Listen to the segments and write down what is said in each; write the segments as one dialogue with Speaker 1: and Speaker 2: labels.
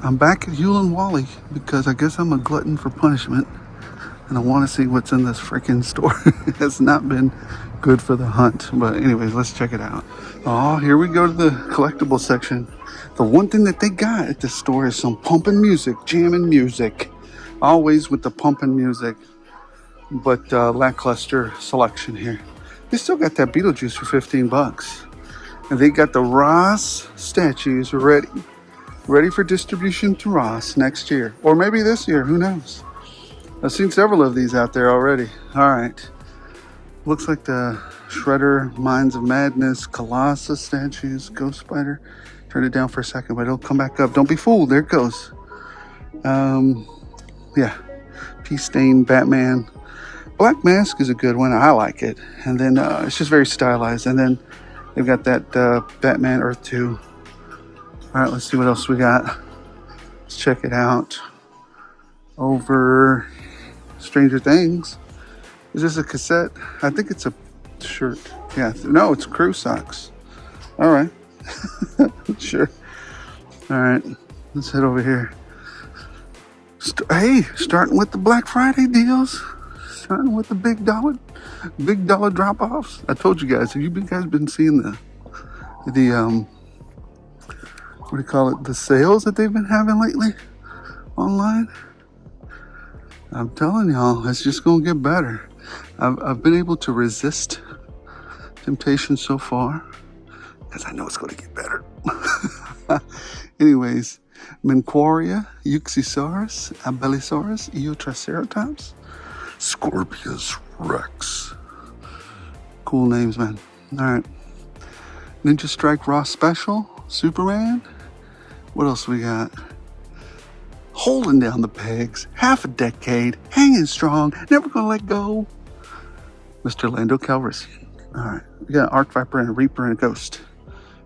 Speaker 1: I'm back at Hule and Wally because I guess I'm a glutton for punishment and I want to see what's in this freaking store. It has not been good for the hunt, but anyways, let's check it out. Oh, here we go to the collectible section. The one thing that they got at the store is some pumping music, jamming music. Always with the pumping music, but lackluster selection here. They still got that Beetlejuice for $15. And they got the Ross statues ready for distribution to Ross next year. Or maybe this year, who knows? I've seen several of these out there already. All right. Looks like the Shredder, Minds of Madness, Colossus statues, Ghost Spider. Turn it down for a second, but it'll come back up. Don't be fooled. There it goes. Yeah. Pea-Stain, Batman. Black Mask is a good one. I like it. And then it's just very stylized. And then they've got that Batman Earth 2. All right, let's see what else we got. Let's check it out. Over Stranger Things. Is this a cassette? I think it's a shirt. Yeah, no, it's crew socks. All right. Sure. All right, let's head over here. Hey, starting with the Black Friday deals. Starting with the big dollar drop-offs. I told you guys, have you guys been seeing the what do you call it? The sales that they've been having lately online? I'm telling y'all, it's just gonna get better. I've been able to resist temptation so far because I know it's gonna get better. Anyways, Menquaria, Euxysaurus, Abelisaurus, Eotriceratops, Scorpius Rex. Cool names, man. All right. Ninja Strike Raw Special, Superman. What else we got? Holding down the pegs, half a decade, hanging strong, never gonna let go. Mr. Lando Calrissian. All right. We got Arc Viper and a Reaper and a Ghost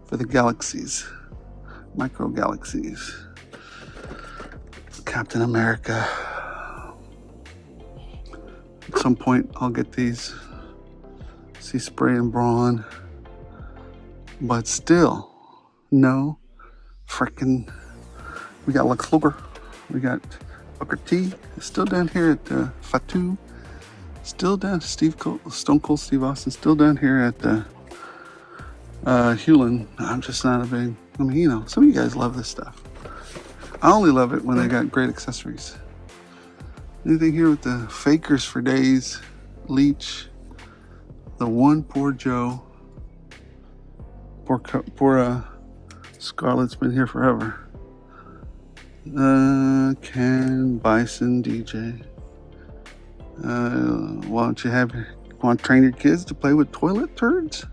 Speaker 1: for the galaxies, micro galaxies. Captain America. At some point, I'll get these. See Spray and Brawn. But still, no freaking. We got Lex Luger. We got Booker T. Still down here at Fatu. Still down Stone Cold Steve Austin. Still down here at Hewlin. I'm just not a big. I mean, you know, some of you guys love this stuff. I only love it when they got great accessories. Anything here with the Fakers for Days, Leech, the One Poor Joe, poor Scarlett's been here forever. Ken, Bison, DJ. Why don't you want to train your kids to play with toilet turds?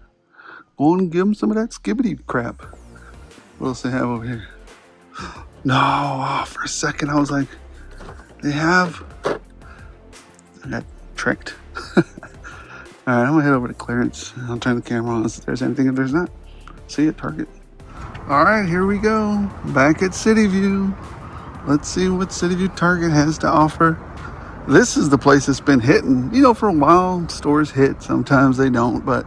Speaker 1: Go on and give them some of that skibbity crap. What else they have over here? No, for a second I was like, they have. I got tricked. All right, I'm gonna head over to clearance. I'll turn the camera on if there's anything. If there's not, see you at Target. All right, here we go. Back at City View. Let's see what City View Target has to offer. This is the place that's been hitting. You know, for a while, stores hit. Sometimes they don't, but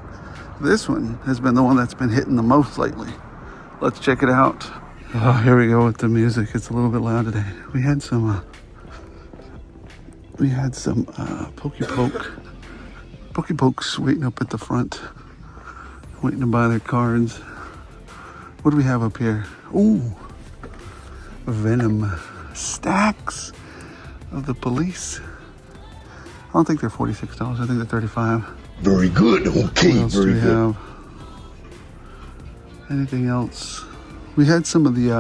Speaker 1: this one has been the one that's been hitting the most lately. Let's check it out. Oh, here we go with the music. It's a little bit loud today. We had some Pokey-Pokes waiting up at the front, waiting to buy their cards. What do we have up here? Ooh, Venom stacks of the police. I don't think they're $46. I think they're $35.
Speaker 2: Very good. Okay,
Speaker 1: what else
Speaker 2: very
Speaker 1: do we
Speaker 2: good.
Speaker 1: have? Anything else? We had some of the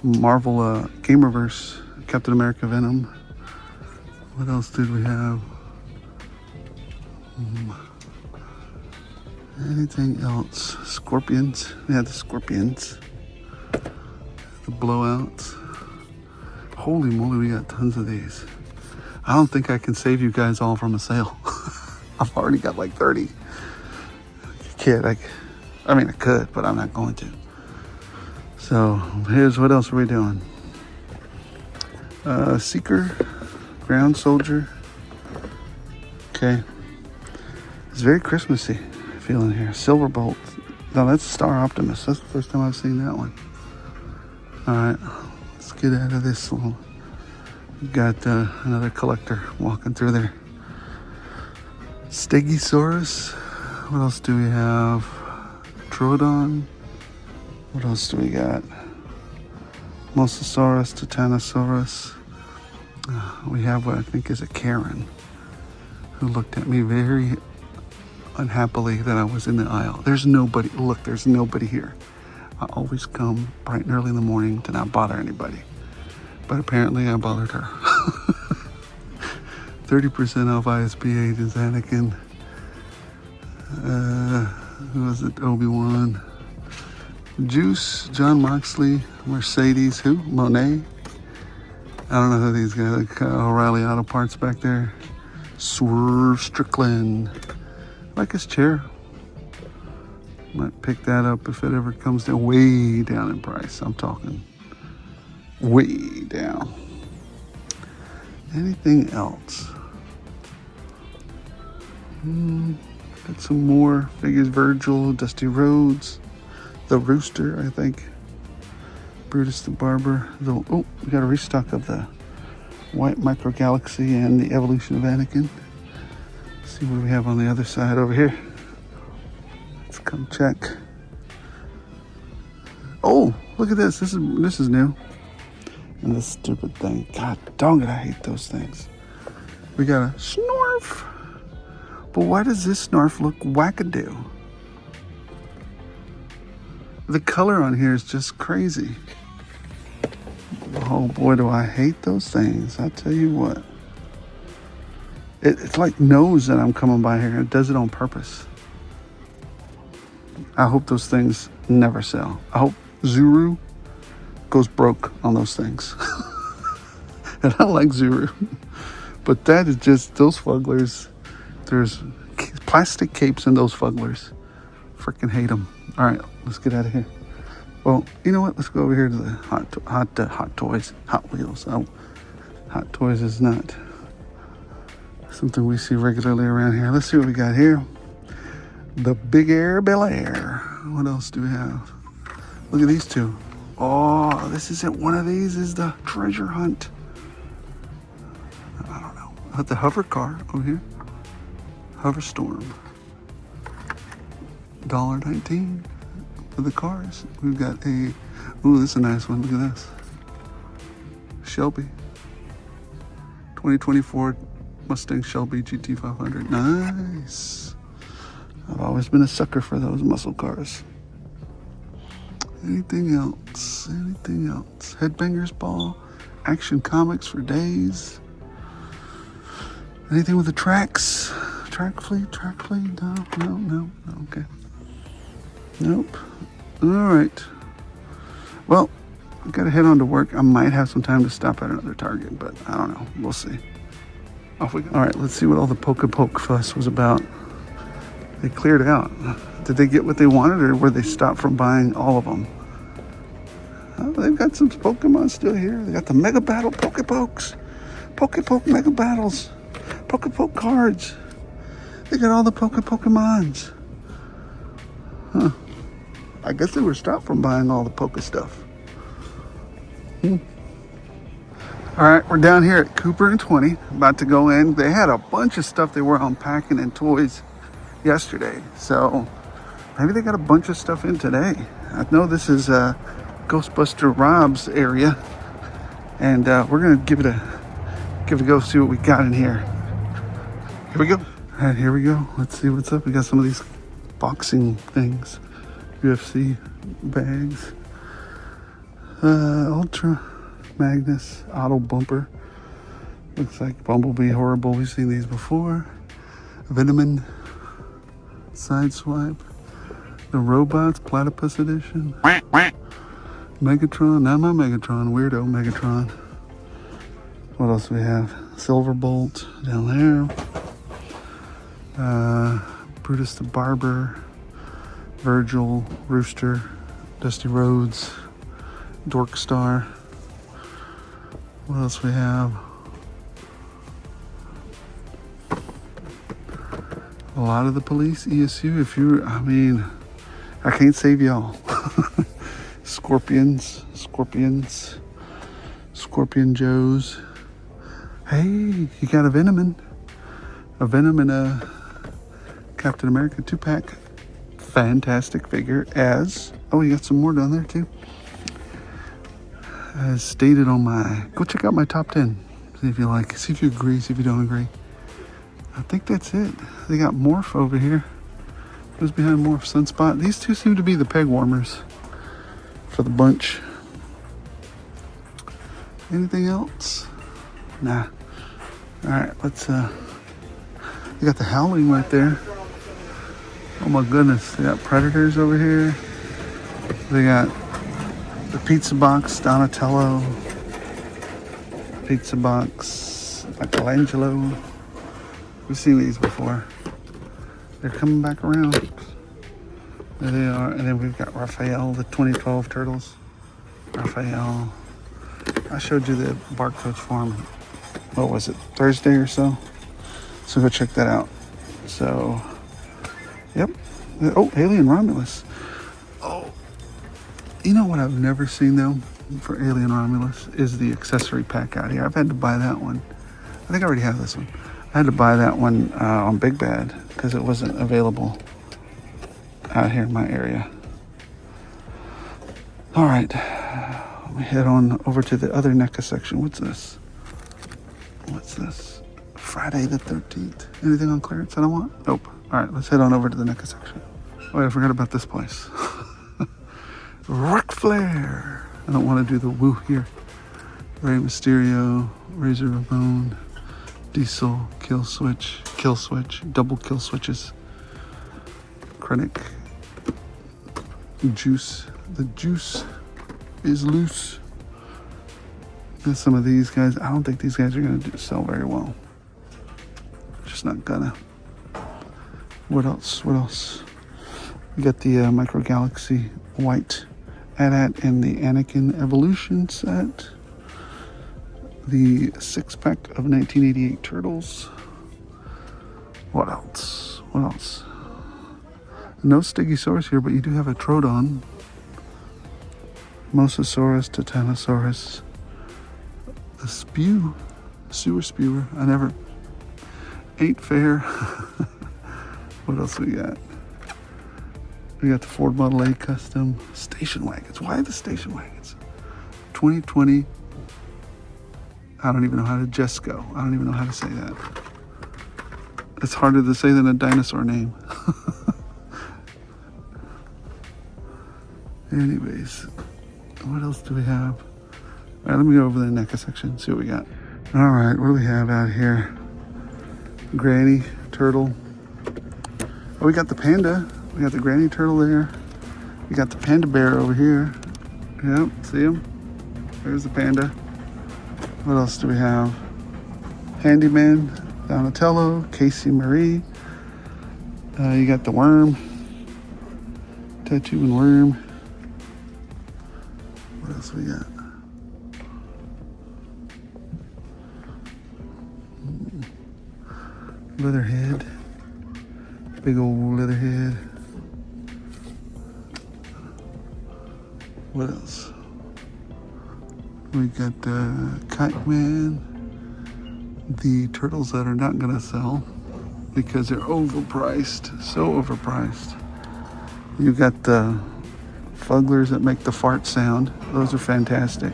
Speaker 1: Marvel Gamerverse, Captain America Venom. What else did we have? Anything else? Scorpions. We had the Scorpions. The Blowouts. Holy moly, we got tons of these. I don't think I can save you guys all from a sale. I've already got like 30. I mean, I could, but I'm not going to. So here's what else are we doing. Seeker, Ground Soldier. Okay. It's very Christmassy feeling here. Silverbolt. No, that's Star Optimus. That's the first time I've seen that one. Alright, let's get out of this one. We got another collector walking through there. Stegosaurus. What else do we have? Troodon. What else do we got? Mosasaurus, Titanosaurus. We have what I think is a Karen who looked at me very unhappily that I was in the aisle. There's nobody. Look, there's nobody here. I always come bright and early in the morning to not bother anybody. But apparently I bothered her. 30% off ISB agents, Anakin. Who was it? Obi-Wan. Juice, John Moxley, Mercedes, who? Monet. I don't know who these guys are. O'Reilly Auto Parts back there. Swerve Strickland. I like his chair. Might pick that up if it ever comes down. Way down in price. I'm talking way down. Anything else? Got some more figures. Virgil, Dusty Rhodes, the Rooster, I think. Brutus the Barber. Oh, we got a restock of the White Micro Galaxy and the Evolution of Anakin. Let's see what we have on the other side over here. Let's come check. Oh, look at this. This is new. And this stupid thing. God dang it, I hate those things. We got a Snorf. But why does this Snorf look wackadoo? The color on here is just crazy. Oh boy, do I hate those things. I tell you what. It's like knows that I'm coming by here. It does it on purpose. I hope those things never sell. I hope Zuru goes broke on those things. And I like Zuru. But that is just, those fugglers, there's plastic capes in those fugglers. Freaking hate them. All right, let's get out of here. Well, you know what? Let's go over here to the Hot Toys, Hot Wheels. Oh, Hot Toys is not something we see regularly around here. Let's see what we got here. The Big Air Bel Air. What else do we have? Look at these two. Oh, this isn't one of these. Is the treasure hunt. I don't know. The hover car over here. Hover Storm. $1.19 for the cars. We've got a, ooh, this is a nice one. Look at this. Shelby. 2024 Mustang Shelby GT500. Nice. I've always been a sucker for those muscle cars. Anything else? Anything else? Headbangers Ball. Action Comics for days. Anything with the tracks? Track fleet? No. Okay. Nope. All right. Well, I've got to head on to work. I might have some time to stop at another Target, but I don't know. We'll see. Off we go. All right, let's see what all the Poke fuss was about. They cleared out. Did they get what they wanted, or were they stopped from buying all of them? Oh, they've got some Pokemon still here. They got the Mega Battle Pokepokes. Poke Mega Battles. Poke cards. They got all the Pokemons. Huh. I guess they were stopped from buying all the Poke stuff. All right, we're down here at Cooper and 20, about to go in. They had a bunch of stuff they were unpacking in toys yesterday, so maybe they got a bunch of stuff in today. I know this is Ghostbuster Rob's area, and we're gonna give it a go, see what we got in here. Here we go. All right, here we go. Let's see what's up. We got some of these boxing things, UFC bags, Ultra Magnus Auto Bumper. Looks like Bumblebee Horrible. We've seen these before. Venoman Sideswipe. The Robots Platypus Edition. Megatron. Not my Megatron. Weirdo Megatron. What else do we have? Silverbolt down there. Brutus the Barber. Virgil. Rooster. Dusty Rhodes. Dork Star. What else we have? A lot of the police, ESU. I can't save y'all. Scorpion JOES. Hey, you got a Venom and a Captain America 2-pack. Fantastic figure. Oh, you got some more down there too. As stated on go check out my top 10. See if you like, see if you agree, see if you don't agree. I think that's it. They got Morph over here. Who's behind Morph? Sunspot. These two seem to be the peg warmers for the bunch. Anything else? Nah. Alright, let's you got the Howling right there. Oh my goodness. They got Predators over here. They got the Pizza Box Donatello. Pizza Box Michelangelo. We've seen these before. They're coming back around. There they are. And then we've got Raphael, the 2012 Turtles. Raphael. I showed you the barcodes for him. What was it? Thursday or so? So go check that out. So, yep. Oh, Alien Romulus. Oh, you know what I've never seen though for Alien Romulus is the accessory pack out here. I've had to buy that one. I think I already have this one. I had to buy that one on Big Bad because it wasn't available out here in my area. All right, let me head on over to the other NECA section. What's this? What's this? Friday the 13th. Anything on clearance I don't want? Nope. All right, let's head on over to the NECA section. Oh, I forgot about this place. Ric Flair. I don't want to do the woo here. Rey Mysterio, Razor Ramon, Diesel, Kill Switch, double kill switches. Krennic, Juice. The juice is loose. There's some of these guys. I don't think these guys are going to sell very well. Just not gonna. What else? We got the Micro Galaxy White AT-AT and the Anakin Evolution set. The 6-pack of 1988 Turtles. What else? No Stegosaurus here, but you do have a Troodon. Mosasaurus, Titanosaurus. The Sewer Spewer. I never ate fair. What else we got? We got the Ford Model A Custom station wagons. Why the station wagons? 2020. I don't even know how to Jesco. I don't even know how to say that. It's harder to say than a dinosaur name. Anyways, what else do we have? All right, let me go over the NECA section, see what we got. All right, what do we have out here? Granny Turtle. Oh, we got the Panda. We got the Granny Turtle there. We got the Panda Bear over here. Yep, see him? There's the Panda. What else do we have? Handyman, Donatello, Casey Marie. You got the Worm. Tattoo and Worm. What else we got? Leatherhead. Big old Leatherhead. What else? We got Kite Man. The turtles that are not gonna sell because they're overpriced, so overpriced. You got the Fugglers that make the fart sound. Those are fantastic.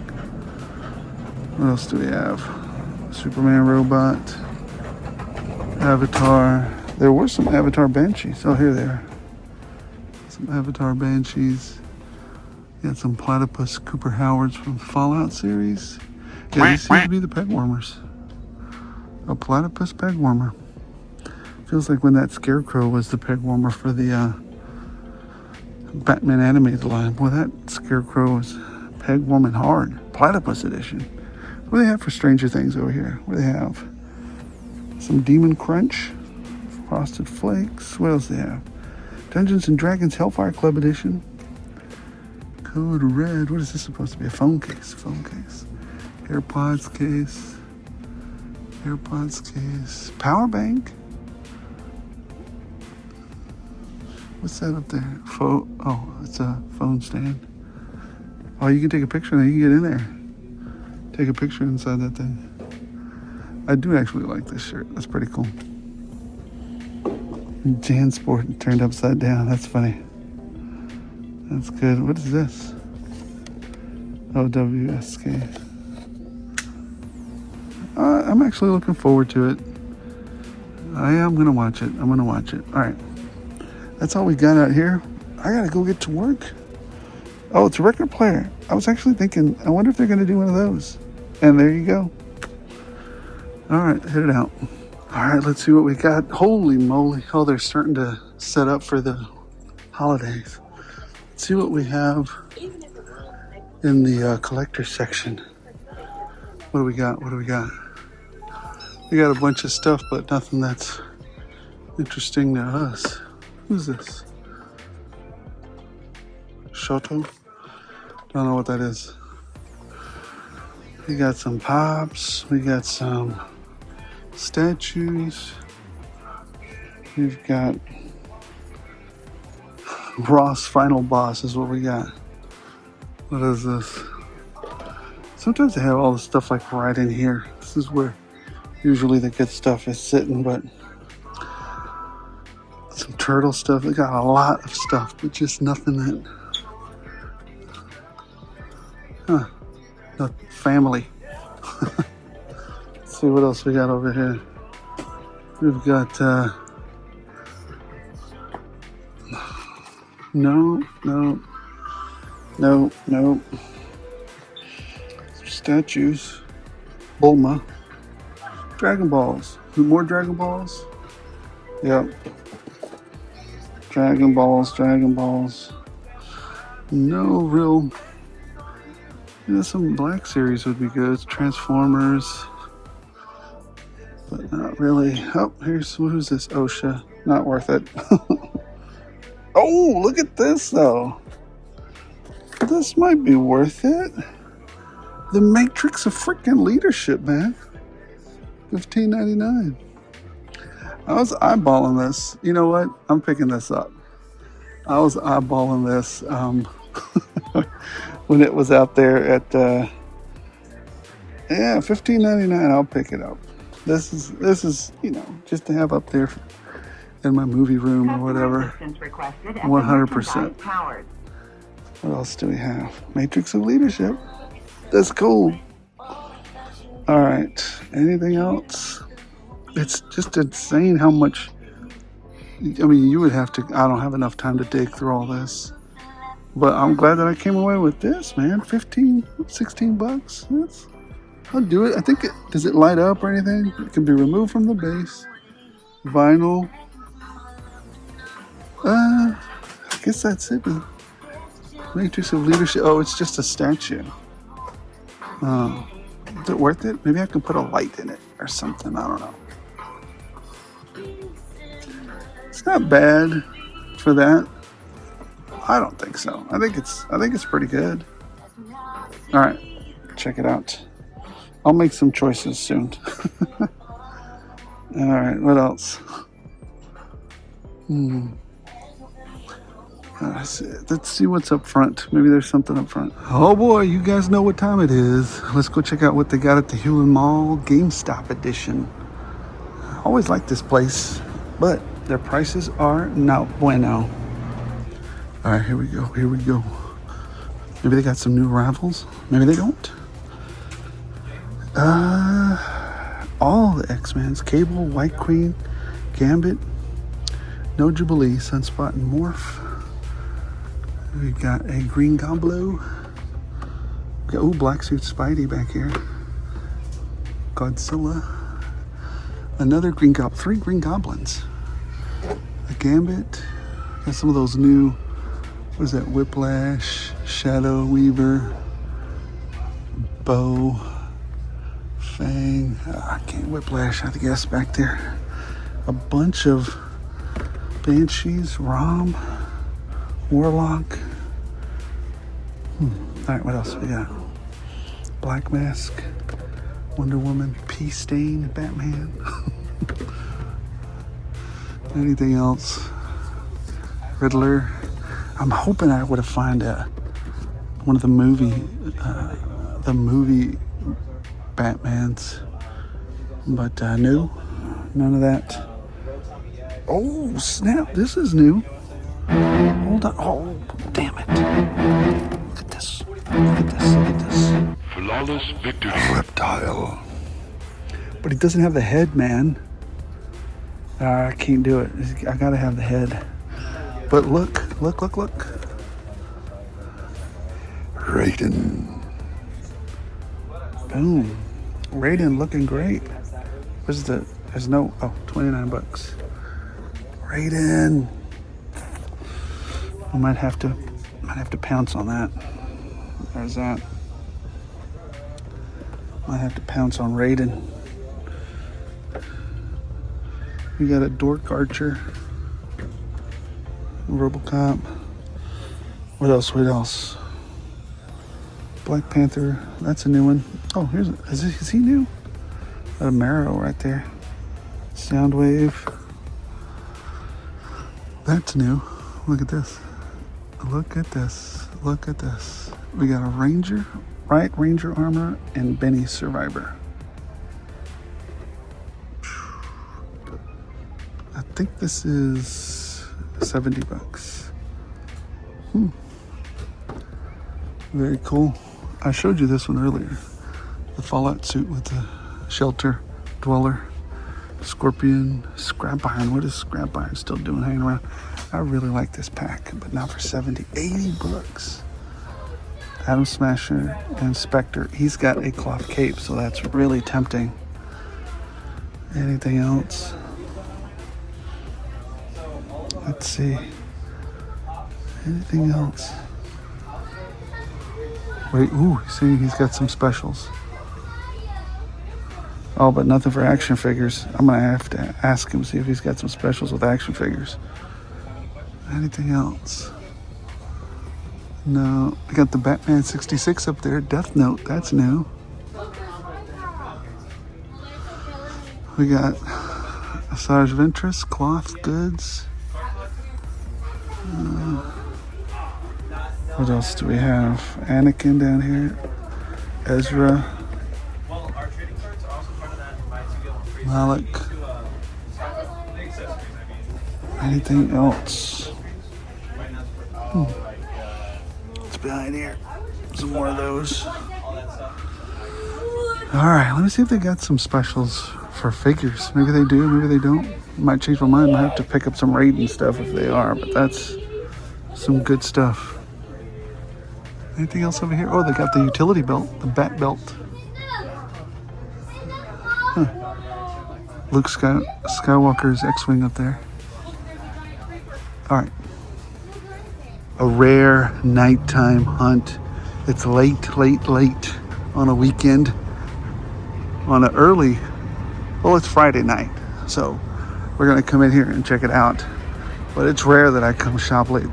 Speaker 1: What else do we have? Superman robot. Avatar. There were some Avatar Banshees. Oh, here they are. Some Avatar Banshees. Got some Platypus Cooper Howards from the Fallout series. Yeah, these seem to be the peg warmers. A Platypus peg warmer. Feels like when that Scarecrow was the peg warmer for the Batman animated line. Boy, that Scarecrow was peg warming hard. Platypus edition. What do they have for Stranger Things over here? What do they have? Some Demon Crunch. Frosted Flakes. What else do they have? Dungeons and Dragons Hellfire Club edition. Code Red. What is this supposed to be? A phone case. Phone case. AirPods case. AirPods case. Power bank. What's that up there? Oh, it's a phone stand. Oh, you can take a picture and you can get in there. Take a picture inside that thing. I do actually like this shirt. That's pretty cool. JanSport turned upside down. That's funny. That's good. What is this? OWSK. I'm actually looking forward to it. I am going to watch it. I'm going to watch it. All right. That's all we got out here. I got to go get to work. Oh, it's a record player. I was actually thinking, I wonder if they're going to do one of those. And there you go. All right, hit it out. All right, let's see what we got. Holy moly. Oh, they're starting to set up for the holidays. Let's see what we have in the collector section. What do we got? What do we got? We got a bunch of stuff, but nothing that's interesting to us. Who's this? Shoto? Don't know what that is. We got some pops. We got some statues. We've got Ross Final Boss is what we got. What is this? Sometimes they have all the stuff like right in here. This is where usually the good stuff is sitting, but some turtle stuff. They got a lot of stuff, but just nothing that. Huh. The family. Let's see what else we got over here. We've got no. Statues. Bulma. Dragon Balls. More Dragon Balls? Yep. Dragon Balls. No real. Yeah, some Black Series would be good. Transformers. But not really. Oh, who's this? OSHA. Not worth it. Oh, look at this though. This might be worth it. The Matrix of freaking Leadership, man. $15.99. I was eyeballing this. You know what? I'm picking this up. I was eyeballing this when it was out there at $15.99. I'll pick it up. This is just to have up there in my movie room or whatever. 100%. What else do we have? Matrix of Leadership. That's cool. All right. Anything else? It's just insane how much. I mean, you would have to. I don't have enough time to dig through all this. But I'm glad that I came away with this, man. 15, 16 bucks. I'll do it. I think does it light up or anything? It can be removed from the base. Vinyl. I guess that's it. Matrix of Leadership. Oh, it's just a statue. Is it worth it? Maybe I can put a light in it or something. I don't know. It's not bad for that. I don't think so. I think it's pretty good. All right, check it out. I'll make some choices soon. All right, what else? Let's see what's up front. Maybe there's something up front. Oh boy, you guys know what time it is. Let's go check out what they got at the Hewlin Mall GameStop edition. I always like this place, but their prices are no bueno. All right, here we go. Maybe they got some new arrivals. Maybe they don't. All the Xmen's. Cable, White Queen, Gambit, No Jubilee, Sunspot, and Morph. We got a Green Goblin. We got Black Suit Spidey back here. Godzilla. Another Green Goblin. 3 Green Goblins. A Gambit. Got some of those new. What is that? Whiplash, Shadow Weaver, Bow, Fang. I can't Whiplash, I guess, back there. A bunch of Banshees, Rom, Warlock. All right, what else we got? Black Mask, Wonder Woman, Peace Stain, Batman. Anything else? Riddler. I'm hoping I would have find a one of the movie Batmans. But new, none of that. Oh snap! This is new. Hold on. Oh damn it! Look at this. Look at this. Look at this.
Speaker 2: Flawless victory.
Speaker 1: Reptile. But he doesn't have the head, man. I can't do it. I gotta have the head. But look. Raiden. Boom. Raiden looking great. There's no, $29. Raiden. I might have to pounce on that. There's that. Might have to pounce on Raiden. We got a Dork Archer. RoboCop. What else? Black Panther. That's a new one. Oh, is he new? Got a Marrow right there. Soundwave. That's new. Look at this. We got a Ranger, right? Ranger armor and Benny Survivor. I think this is $70. Very cool. I showed you this one earlier. The Fallout suit with the shelter dweller. Scorpion, scrap iron. What is scrap iron still doing hanging around? I really like this pack, but not for $80. Atom Smasher and Spectre. He's got a cloth cape, so that's really tempting. Anything else? Let's see. Anything else? Wait, see, he's got some specials. Oh, but nothing for action figures. I'm gonna have to ask him, see if he's got some specials with action figures. Anything else? No, I got the Batman 66 up there. Death Note, that's new. We got Asajj Ventress, cloth goods. What else do we have? Anakin down here. Ezra. Malik. Anything else? What's behind here? Some more of those. Alright, let me see if they got some specials for figures. Maybe they do, maybe they don't. Might change my mind. Might have to pick up some Raiden stuff if they are, but that's some good stuff. Anything else over here? Oh, they got the utility belt, the Bat belt. Luke Skywalker's X-Wing up there. Alright. A rare nighttime hunt. It's late on a weekend. On an early, it's Friday night. So we're going to come in here and check it out. But it's rare that I come shopping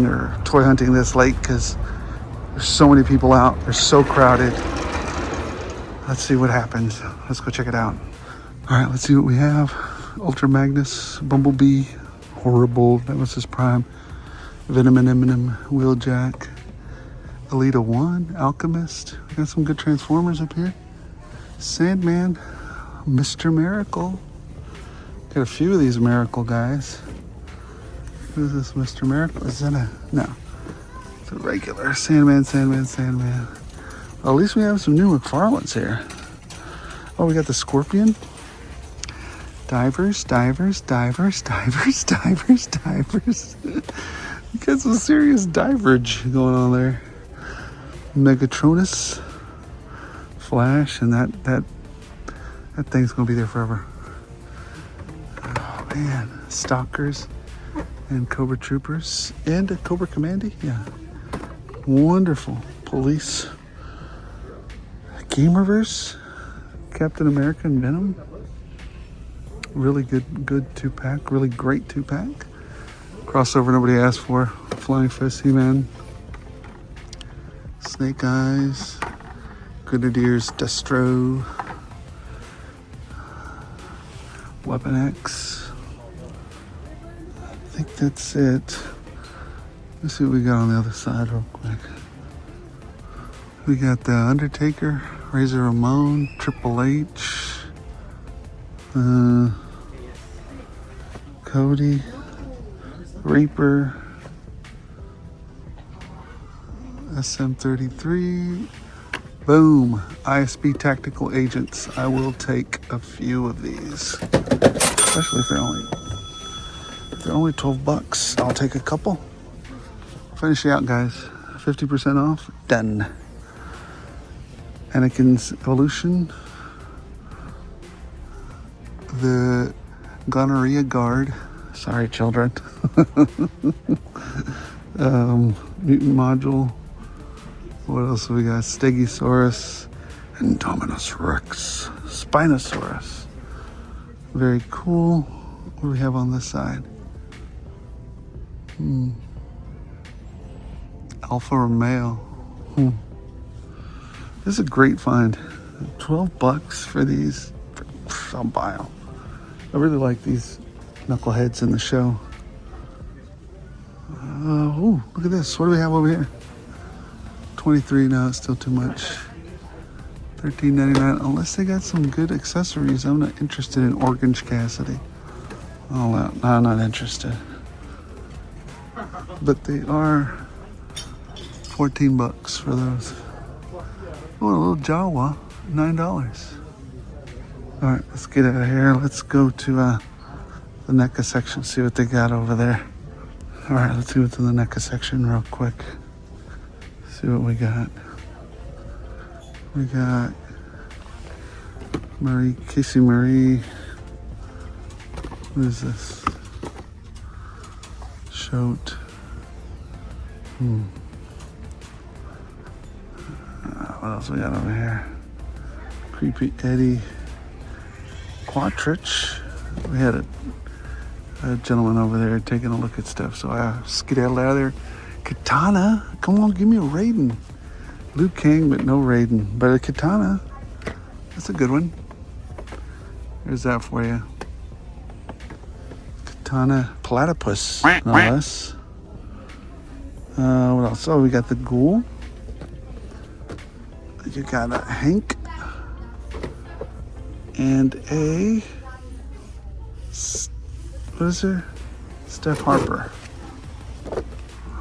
Speaker 1: or toy hunting this late because there's so many people out. They're so crowded. Let's see what happens. Let's go check it out. All right, let's see what we have. Ultra Magnus, Bumblebee, Horrible, that was his prime. Venom and Eminem, Wheeljack, Alita 1, Alchemist. We got some good Transformers up here. Sandman, Mr. Miracle. Got a few of these Miracle guys. Who's this Mr. Miracle? Is that no. It's a regular Sandman. Well, at least we have some new McFarlanes here. Oh, we got the Scorpion. Divers. You got some serious diverge going on there. Megatronus, Flash, and that thing's gonna be there forever. Oh man, Stalkers and Cobra Troopers and a Cobra Commandy. Yeah, wonderful. Police, Gamerverse, Captain America and Venom. Really good 2-pack. Really great 2-pack. Crossover nobody asked for. Flying Fist, He-Man. Snake Eyes. Grenadiers, Destro. Weapon X. I think that's it. Let's see what we got on the other side real quick. We got the Undertaker, Razor Ramon, Triple H, Cody, Reaper, SM33. Boom. ISB Tactical Agents. I will take a few of these, especially if they're only 12 bucks. I'll take a couple. Finish it out, guys. 50% off. Done. Anakin's Evolution. The Gonorrhea Guard. Sorry, children. Mutant Module. What else have we got? Stegosaurus. Indominus Rex. Spinosaurus. Very cool. What do we have on this side? Alpha Romeo. This is a great find. 12 bucks for these. I'll buy them. I really like these knuckleheads in the show. Ooh, look at this. What do we have over here? 23. No, it's still too much. $13.99. Unless they got some good accessories. I'm not interested in Orange Cassidy. All out. No, I'm not interested. But they are 14 bucks for those. Oh, a little Jawa. $9. All right, let's get out of here. Let's go to the NECA section, see what they got over there. All right, let's go to the NECA section real quick. See what we got. We got Casey Marie. What is this? Shote. What else we got over here? Creepy Eddie. Quatrich. We had a gentleman over there taking a look at stuff, so I skedaddled out of there. Katana. Come on, give me a Raiden. Liu Kang, but no Raiden. But a Katana. That's a good one. There's that for you. Katana Platypus, no less. What else? Oh, we got the Ghoul. You got a Hank. And a... What is there? Steph Harper. I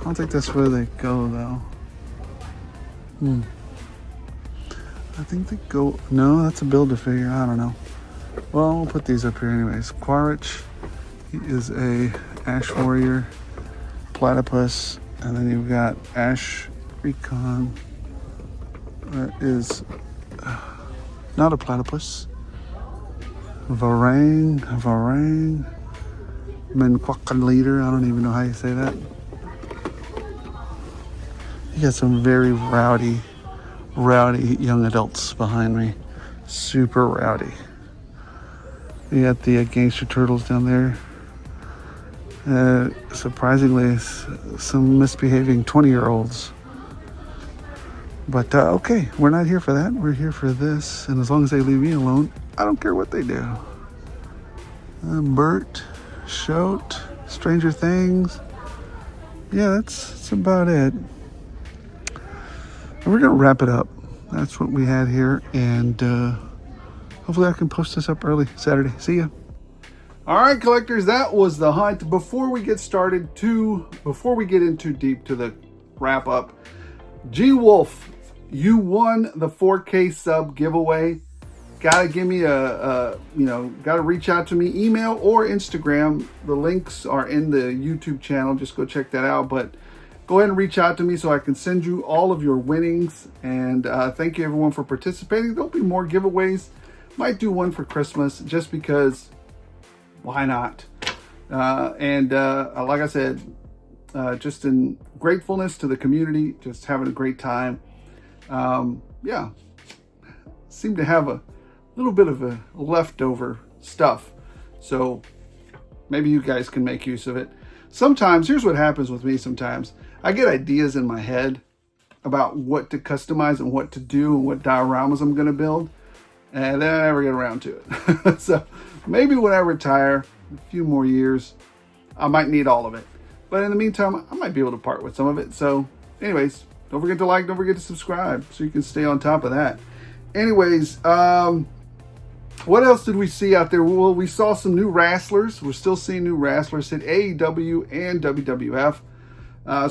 Speaker 1: don't think that's where they go, though. I think they go... No, that's a Build-A-Figure. I don't know. Well, we'll put these up here anyways. Quaritch. He is a Ash Warrior. Platypus. And then you've got Ash Recon. That is not a platypus. Varang. Menquakan leader. I don't even know how you say that. You got some very rowdy young adults behind me. Super rowdy. You got the Gangster Turtles down there. Surprisingly, some misbehaving 20-year-olds. But okay, we're not here for that. We're here for this. And as long as they leave me alone, I don't care what they do. Bert, Shote, Stranger Things. Yeah, that's about it. And we're going to wrap it up. That's what we had here. And hopefully I can post this up early Saturday. See ya. All right, collectors, that was the hunt. Before we get into deep to the wrap up, G Wolf, you won the 4K sub giveaway. Gotta give me gotta reach out to me, email or Instagram. The links are in the YouTube channel. Just go check that out. But go ahead and reach out to me so I can send you all of your winnings. And thank you everyone for participating. There'll be more giveaways. Might do one for Christmas just because. Why not? Like I said, just in gratefulness to the community, just having a great time. Yeah, seem to have a little bit of a leftover stuff. So maybe you guys can make use of it. Sometimes, here's what happens with me sometimes. I get ideas in my head about what to customize and what to do and what dioramas I'm going to build. And then I never get around to it. So maybe when I retire, a few more years, I might need all of it. But in the meantime, I might be able to part with some of it. So anyways, Don't forget to like, don't forget to subscribe so you can stay on top of that. Anyways, what else did we see out there? Well, we saw some new wrestlers. We're still seeing new wrestlers hit AEW and WWF.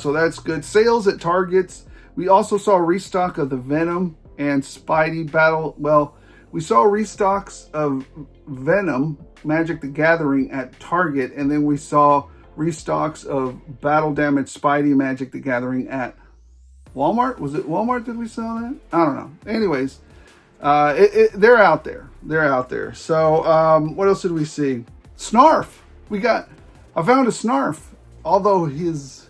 Speaker 1: So that's good. Sales at Targets. We also saw a restock of the Venom and Spidey battle. Well, we saw restocks of Venom, Magic the Gathering at Target. And then we saw restocks of Battle Damage Spidey, Magic the Gathering at Walmart. Was it Walmart that we saw that? I don't know. Anyways, they're out there. They're out there. So what else did we see? Snarf. I found a Snarf. Although his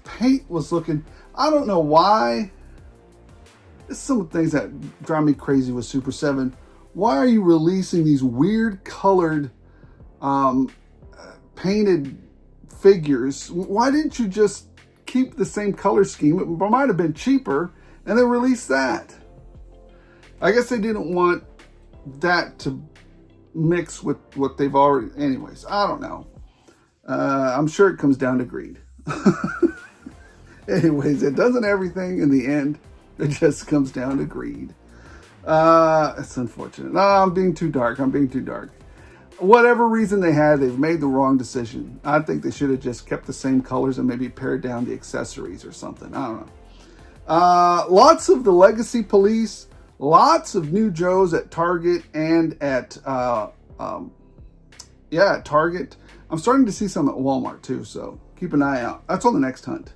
Speaker 1: paint was looking, I don't know why. It's some things that drive me crazy with Super 7. Why are you releasing these weird colored painted figures? Why didn't you just keep the same color scheme? It might have been cheaper and then release that. I guess they didn't want that to mix with what they've already, anyways, I don't know. I'm sure it comes down to greed. Anyways, it doesn't everything in the end. It just comes down to greed. It's unfortunate. No, I'm being too dark. Whatever reason they had, they've made the wrong decision. I think they should have just kept the same colors and maybe pared down the accessories or something. I don't know. Lots of the Legacy Police. Lots of new JOES at Target and at, at Target. I'm starting to see some at Walmart too, so keep an eye out. That's on the next hunt.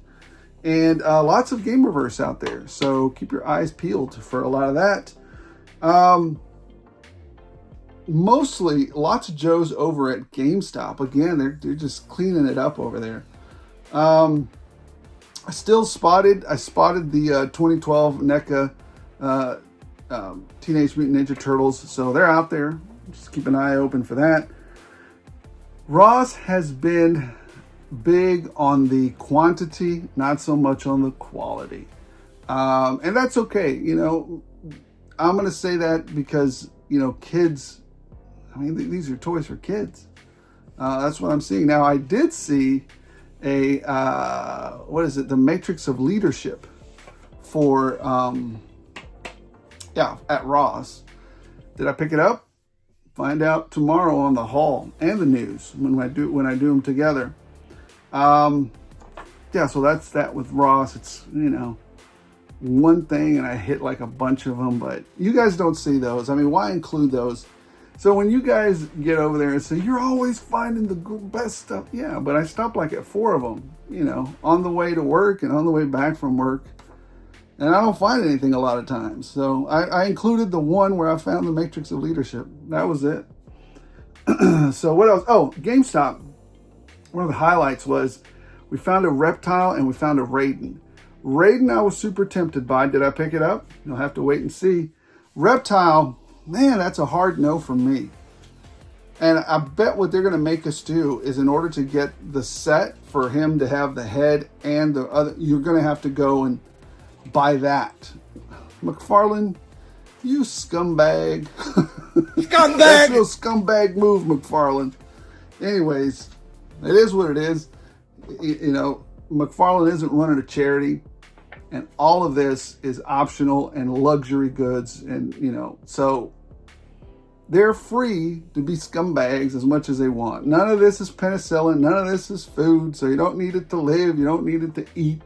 Speaker 1: And lots of Game Reverse out there, so keep your eyes peeled for a lot of that. Mostly lots of JOES over at GameStop. Again, they're just cleaning it up over there. I spotted the 2012 NECA Teenage Mutant Ninja Turtles, so they're out there. Just keep an eye open for that. Ross has been big on the quantity, not so much on the quality. And that's okay. You know, I'm going to say that because, you know, kids, I mean, these are toys for kids. That's what I'm seeing. Now, I did see the Matrix of Leadership for, at Ross. Did I pick it up? Find out tomorrow on the haul and the news when I do them together. So that's that with Ross. It's, you know, one thing and I hit like a bunch of them, but you guys don't see those. I mean, why include those? So when you guys get over there and say, you're always finding the best stuff. Yeah, but I stopped like at 4 of them, you know, on the way to work and on the way back from work. And I don't find anything a lot of times. So I included the one where I found the Matrix of Leadership. That was it. So what else? Oh, GameStop. One of the highlights was we found a Reptile and we found a Raiden. Raiden I was super tempted by. Did I pick it up? You'll have to wait and see. Reptile, man, that's a hard no from me. And I bet what they're going to make us do is in order to get the set for him to have the head and the other, you're going to have to go and buy that. McFarlane, you scumbag.
Speaker 2: Scumbag!
Speaker 1: That's a scumbag move, McFarlane. Anyways, it is what it is. You know, McFarlane isn't running a charity, and all of this is optional and luxury goods, and, you know, so they're free to be scumbags as much as they want. None of this is penicillin. None of this is food, so you don't need it to live. You don't need it to eat.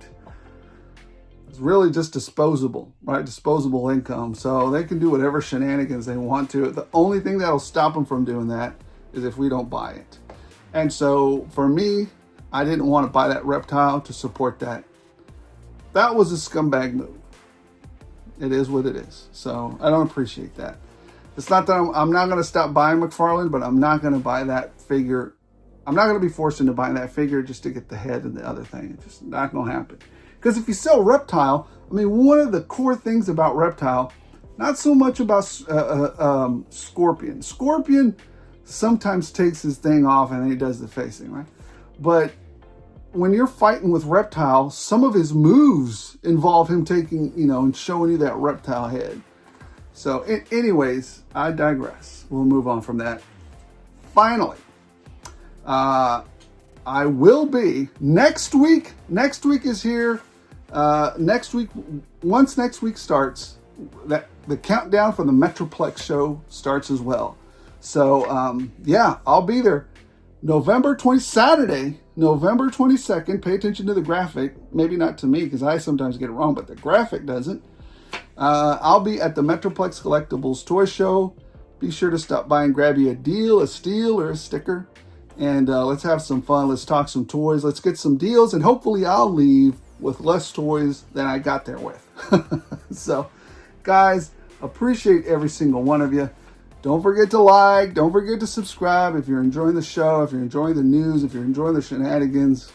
Speaker 1: It's really just disposable, right? Disposable income. So they can do whatever shenanigans they want to. The only thing that'll stop them from doing that is if we don't buy it. And so for me, I didn't want to buy that Reptile to support that. That was a scumbag move. It is what it is. So I don't appreciate that. It's not that I'm not going to stop buying McFarlane, but I'm not going to buy that figure. I'm not going to be forced into buying that figure just to get the head and the other thing. It's just not going to happen. Because if you sell Reptile, I mean, one of the core things about Reptile, not so much about Scorpion. Scorpion sometimes takes his thing off and then he does the facing, right? But when you're fighting with Reptile, some of his moves involve him taking, you know, and showing you that Reptile head. So anyways, I digress. We'll move on from that. Finally, I will be next week. Next week is here. Next week, once next week starts, that the countdown for the Metroplex show starts as well. So yeah, I'll be there. Saturday, November 22nd. Pay attention to the graphic. Maybe not to me because I sometimes get it wrong, but the graphic doesn't. I'll be at the Metroplex Collectibles Toy Show. Be sure to stop by and grab you a deal, a steal, or a sticker. And let's have some fun. Let's talk some toys. Let's get some deals. And hopefully I'll leave with less toys than I got there with. So, guys, appreciate every single one of you. Don't forget to like. Don't forget to subscribe if you're enjoying the show, if you're enjoying the news, if you're enjoying the shenanigans.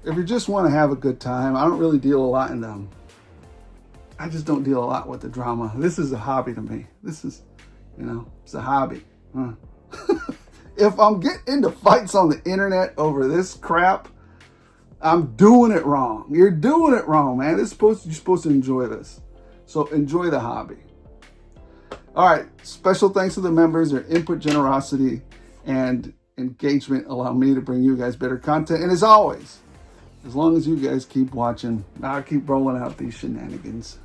Speaker 1: If you just want to have a good time. I don't really deal a lot in them. I just don't deal a lot with the drama. This is a hobby to me. This is, it's a hobby. If I'm getting into fights on the internet over this crap, I'm doing it wrong. You're doing it wrong, man. You're supposed to enjoy this. So enjoy the hobby. All right. Special thanks to the members. Their input, generosity, and engagement allow me to bring you guys better content. And as always, as long as you guys keep watching, I'll keep rolling out these shenanigans.